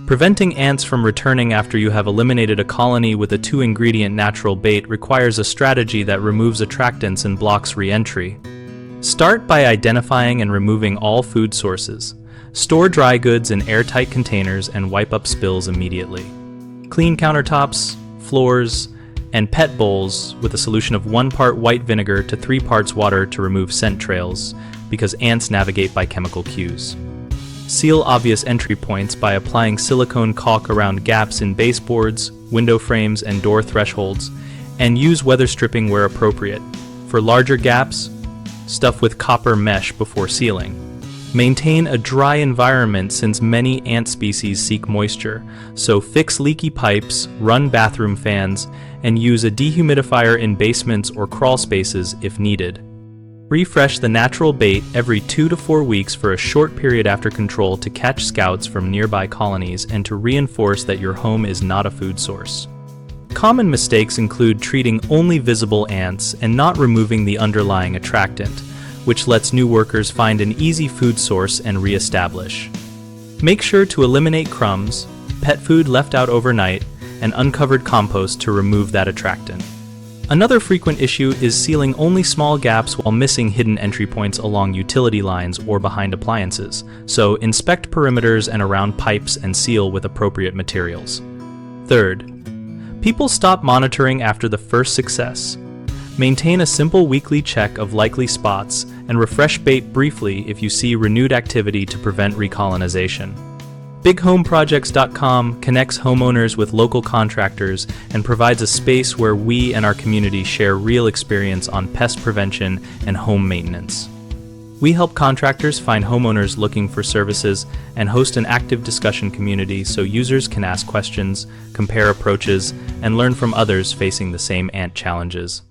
Preventing ants from returning after you have eliminated a colony with a 2-ingredient natural bait requires a strategy that removes attractants and blocks re-entry. Start by identifying and removing all food sources. Store dry goods in airtight containers and wipe up spills immediately. Clean countertops, floors, and pet bowls with a solution of 1 part white vinegar to 3 parts water to remove scent trails, because ants navigate by chemical cues. Seal obvious entry points by applying silicone caulk around gaps in baseboards, window frames, and door thresholds, and use weather stripping where appropriate. For larger gaps, stuff with copper mesh before sealing. Maintain a dry environment since many ant species seek moisture, so fix leaky pipes, run bathroom fans, and use a dehumidifier in basements or crawl spaces if needed. Refresh the natural bait every 2 to 4 weeks for a short period after control to catch scouts from nearby colonies and to reinforce that your home is not a food source. Common mistakes include treating only visible ants and not removing the underlying attractant, which lets new workers find an easy food source and re-establish. Make sure to eliminate crumbs, pet food left out overnight, and uncovered compost to remove that attractant. Another frequent issue is sealing only small gaps while missing hidden entry points along utility lines or behind appliances, so inspect perimeters and around pipes and seal with appropriate materials. Third, people stop monitoring after the first success. Maintain a simple weekly check of likely spots and refresh bait briefly if you see renewed activity to prevent recolonization. BigHomeProjects.com connects homeowners with local contractors and provides a space where we and our community share real experience on pest prevention and home maintenance. We help contractors find homeowners looking for services and host an active discussion community so users can ask questions, compare approaches, and learn from others facing the same ant challenges.